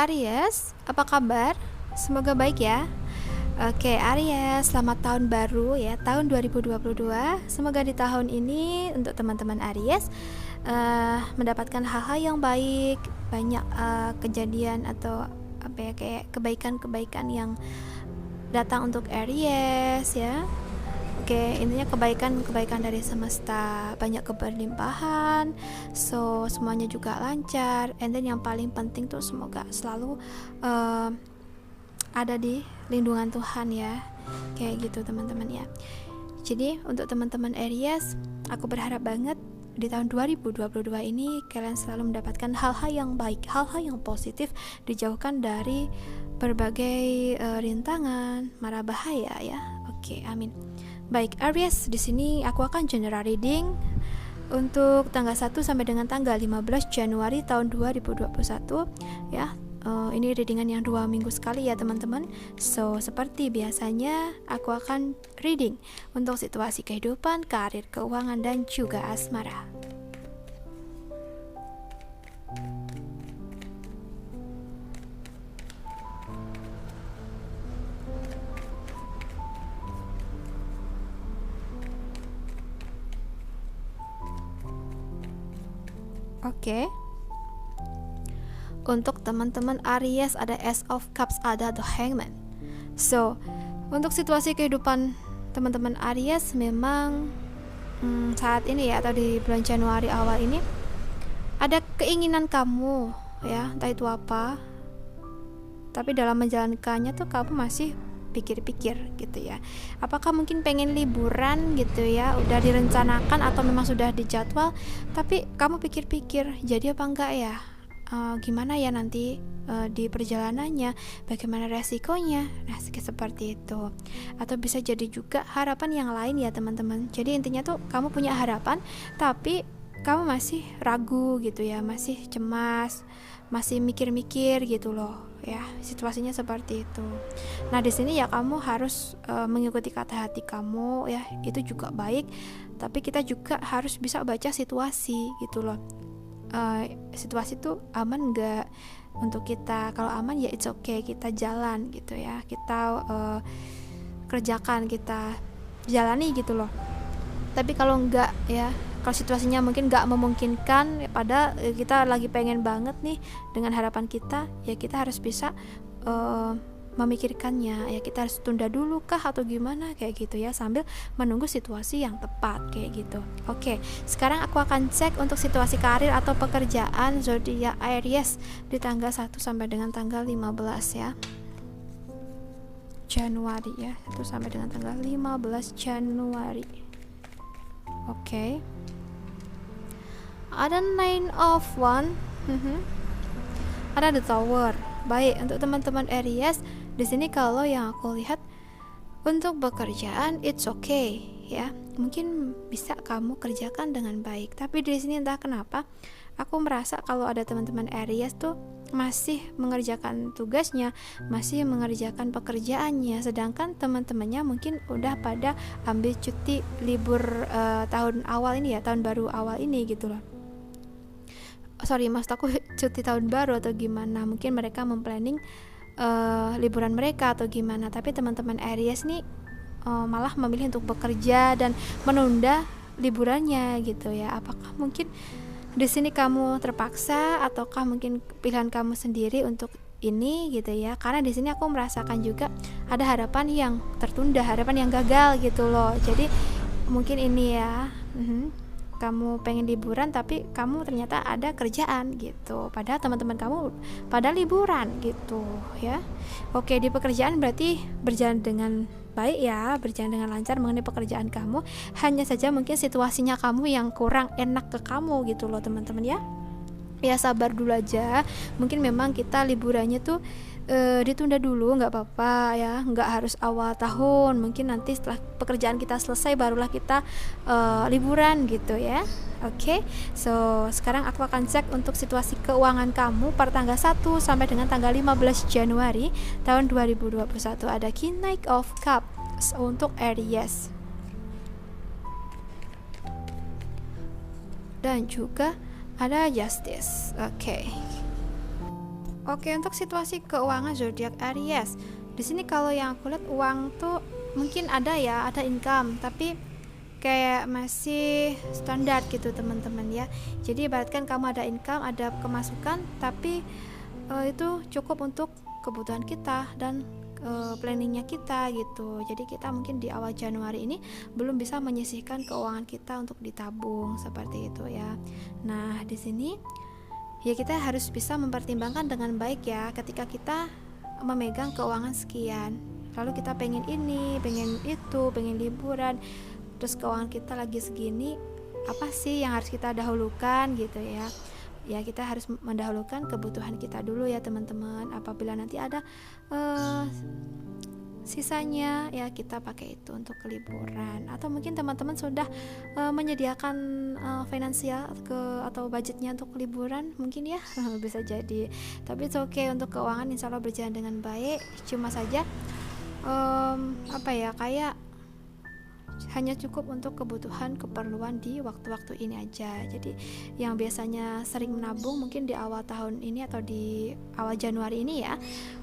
Aries, apa kabar? Semoga baik ya. Oke, Aries, selamat tahun baru ya, tahun 2022. Semoga di tahun ini untuk teman-teman Aries mendapatkan hal-hal yang baik, banyak kejadian atau apa ya, kayak kebaikan-kebaikan yang datang untuk Aries ya. Oke, intinya kebaikan dari semesta, banyak keberlimpahan, so semuanya juga lancar. And then yang paling penting tuh semoga selalu ada di lindungan Tuhan ya, kayak gitu teman-teman ya. Jadi untuk teman-teman Aries, aku berharap banget di tahun 2022 ini kalian selalu mendapatkan hal-hal yang baik, hal-hal yang positif, dijauhkan dari berbagai rintangan, mara bahaya ya. Oke, amin. Baik, Aries, di sini aku akan general reading untuk tanggal 1 sampai dengan tanggal 15 Januari tahun 2021 ya. Ini readingan yang 2 minggu sekali ya teman-teman. So, seperti biasanya aku akan reading untuk situasi kehidupan, karir, keuangan, dan juga asmara. Oke. Untuk teman-teman Aries ada Ace of Cups, ada The Hangman. So, untuk situasi kehidupan teman-teman Aries memang saat ini ya, atau di bulan Januari awal ini ada keinginan kamu ya, entah itu apa, tapi dalam menjalankannya tuh kamu masih pikir-pikir gitu ya. Apakah mungkin pengen liburan gitu ya, udah direncanakan atau memang sudah dijadwal, tapi kamu pikir-pikir jadi apa enggak ya, gimana ya nanti di perjalanannya, bagaimana resikonya. Nah, seperti itu. Atau bisa jadi juga harapan yang lain ya teman-teman. Jadi intinya tuh kamu punya harapan tapi kamu masih ragu gitu ya, masih cemas, masih mikir-mikir gitu loh ya. Situasinya seperti itu. Nah, di sini ya kamu harus mengikuti kata hati kamu ya. Itu juga baik, tapi kita juga harus bisa baca situasi gitu loh. Situasi tuh aman enggak untuk kita. Kalau aman ya it's okay, kita jalan gitu ya, kita kerjakan, kita jalani gitu loh. Tapi kalau enggak ya, kalau situasinya mungkin enggak memungkinkan ya, padahal kita lagi pengen banget nih dengan harapan kita, ya kita harus bisa memikirkannya ya, kita harus tunda dulu kah atau gimana kayak gitu ya, sambil menunggu situasi yang tepat kayak gitu. Oke, sekarang aku akan cek untuk situasi karir atau pekerjaan zodiak Aries di tanggal 1 sampai dengan tanggal 15 ya Januari ya, itu sampai dengan tanggal 15 Januari. Oke. Ada Nine of Wands, ada The Tower. Baik, untuk teman-teman Aries, di sini kalau yang aku lihat untuk pekerjaan it's okay ya. Mungkin bisa kamu kerjakan dengan baik. Tapi di sini entah kenapa aku merasa kalau ada teman-teman Aries tuh masih mengerjakan tugasnya, masih mengerjakan pekerjaannya, sedangkan teman-temannya mungkin udah pada ambil cuti libur tahun awal ini ya, tahun baru awal ini gitu loh. Sorry, maksud aku cuti tahun baru atau gimana, mungkin mereka memplanning liburan mereka atau gimana. Tapi teman-teman Aries nih malah memilih untuk bekerja dan menunda liburannya gitu ya. Apakah mungkin di sini kamu terpaksa ataukah mungkin pilihan kamu sendiri untuk ini gitu ya? Karena di sini aku merasakan juga ada harapan yang tertunda, harapan yang gagal gitu loh. Jadi mungkin ini ya, kamu pengen liburan tapi kamu ternyata ada kerjaan gitu, padahal teman-teman kamu pada liburan gitu ya. Oke, di pekerjaan berarti berjalan dengan baik ya, berjalan dengan lancar mengenai pekerjaan kamu. Hanya saja mungkin situasinya kamu yang kurang enak ke kamu gitu loh teman-teman ya. Ya sabar dulu aja, mungkin memang kita liburannya tuh ditunda dulu, nggak apa-apa ya, nggak harus awal tahun, mungkin nanti setelah pekerjaan kita selesai barulah kita liburan gitu ya. Oke, so sekarang aku akan cek untuk situasi keuangan kamu per tanggal 1 sampai dengan tanggal 15 Januari tahun 2021. Ada King of Cups untuk Aries dan juga ada Justice. Oke. Oke, untuk situasi keuangan zodiak Aries, di sini kalau yang aku lihat uang tuh mungkin ada ya, ada income, tapi kayak masih standar gitu teman-teman ya. Jadi ibaratkan kamu ada income, ada kemasukan, tapi itu cukup untuk kebutuhan kita dan planningnya kita gitu. Jadi kita mungkin di awal Januari ini belum bisa menyisihkan keuangan kita untuk ditabung seperti itu ya. Nah di sini ya kita harus bisa mempertimbangkan dengan baik ya, ketika kita memegang keuangan sekian, lalu kita pengen ini, pengen itu, pengen liburan, terus keuangan kita lagi segini, apa sih yang harus kita dahulukan gitu ya. Ya kita harus mendahulukan kebutuhan kita dulu ya teman-teman. Apabila nanti ada sisanya ya kita pakai itu untuk liburan, atau mungkin teman-teman sudah menyediakan finansial atau budgetnya untuk liburan mungkin ya bisa jadi. Tapi it's okay, untuk keuangan insya Allah berjalan dengan baik. Cuma saja kayak hanya cukup untuk kebutuhan keperluan di waktu-waktu ini aja. Jadi yang biasanya sering menabung mungkin di awal tahun ini atau di awal Januari ini ya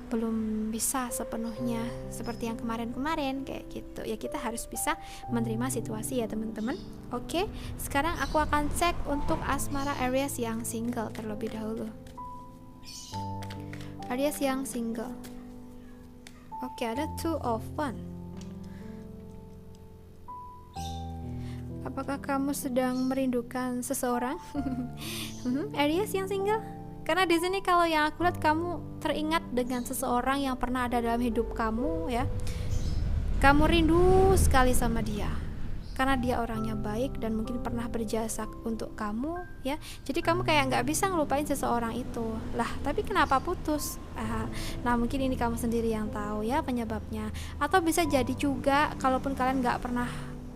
belum bisa sepenuhnya seperti yang kemarin-kemarin kayak gitu ya. Kita harus bisa menerima situasi ya teman-teman. Oke, sekarang aku akan cek untuk asmara Aries yang single terlebih dahulu. Aries yang single. Oke, ada Two of Wands. Apakah kamu sedang merindukan seseorang? Aries yang single? Karena di sini kalau yang aku lihat kamu teringat dengan seseorang yang pernah ada dalam hidup kamu ya. Kamu rindu sekali sama dia. Karena dia orangnya baik dan mungkin pernah berjasa untuk kamu ya. Jadi kamu kayak nggak bisa ngelupain seseorang itu. Lah, tapi kenapa putus? Nah mungkin ini kamu sendiri yang tahu ya penyebabnya. Atau bisa jadi juga kalaupun kalian nggak pernah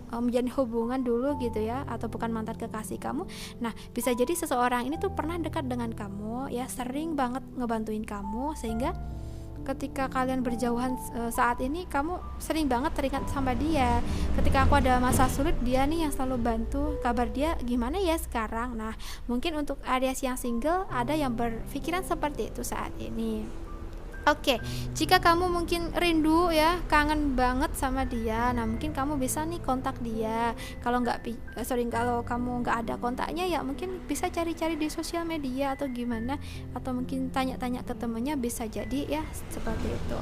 menjalin hubungan dulu gitu ya, atau bukan mantan kekasih kamu, nah bisa jadi seseorang ini tuh pernah dekat dengan kamu ya, sering banget ngebantuin kamu, sehingga ketika kalian berjauhan saat ini kamu sering banget teringat sama dia. Ketika aku ada masa sulit, dia nih yang selalu bantu. Kabar dia gimana ya sekarang? Nah mungkin untuk Aries yang single ada yang berpikiran seperti itu saat ini. Oke, jika kamu mungkin rindu ya, kangen banget sama dia, nah mungkin kamu bisa nih kontak dia. Kalau kalau kamu nggak ada kontaknya ya mungkin bisa cari-cari di sosial media atau gimana, atau mungkin tanya-tanya ke temennya, bisa jadi ya seperti itu.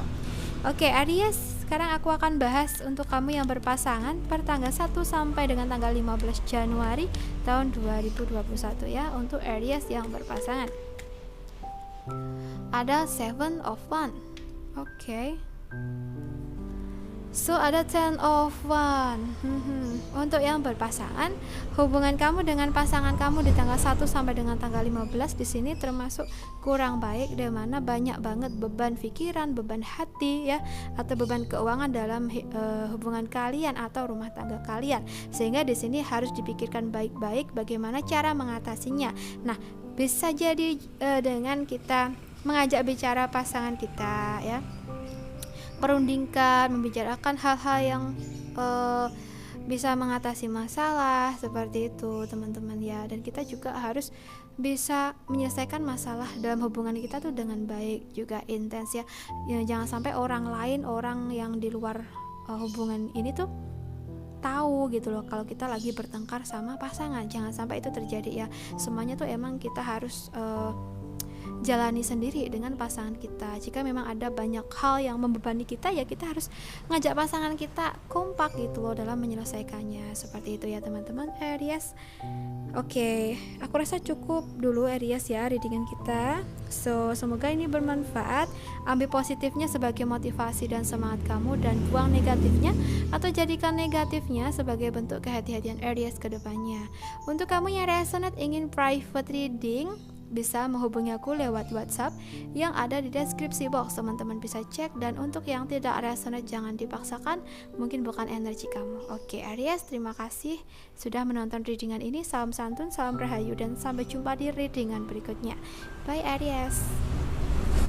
Oke Aries, sekarang aku akan bahas untuk kamu yang berpasangan per tanggal 1 sampai dengan tanggal 15 Januari tahun 2021 ya, untuk Aries yang berpasangan. Ada Seven of Wands. Oke. So ada Ten of Wands. Untuk yang berpasangan, hubungan kamu dengan pasangan kamu di tanggal 1 sampai dengan tanggal 15 di sini termasuk kurang baik, di mana banyak banget beban pikiran, beban hati ya, atau beban keuangan dalam hubungan kalian atau rumah tangga kalian. Sehingga di sini harus dipikirkan baik-baik bagaimana cara mengatasinya. Nah, bisa jadi dengan kita mengajak bicara pasangan kita ya, perundingkan, membicarakan hal-hal yang bisa mengatasi masalah seperti itu teman-teman ya. Dan kita juga harus bisa menyelesaikan masalah dalam hubungan kita tuh dengan baik juga, intens ya. Jangan sampai orang lain, orang yang di luar hubungan ini tuh tahu gitu loh kalau kita lagi bertengkar sama pasangan. Jangan sampai itu terjadi ya. Semuanya tuh emang kita harus jalani sendiri dengan pasangan kita. Jika memang ada banyak hal yang membebani kita ya, kita harus ngajak pasangan kita kompak gitu loh dalam menyelesaikannya. Seperti itu ya teman-teman Aries. Oke, aku rasa cukup dulu Aries ya readingan kita. So semoga ini bermanfaat. Ambil positifnya sebagai motivasi dan semangat kamu, dan buang negatifnya atau jadikan negatifnya sebagai bentuk kehati-hatian Aries ke depannya. Untuk kamu yang resonate ingin private reading, bisa menghubungi aku lewat WhatsApp yang ada di deskripsi box, teman-teman bisa cek. Dan untuk yang tidak resonate jangan dipaksakan, mungkin bukan energi kamu. Oke Aries, terima kasih sudah menonton readingan ini. Salam santun, salam rahayu, dan sampai jumpa di readingan berikutnya. Bye Aries.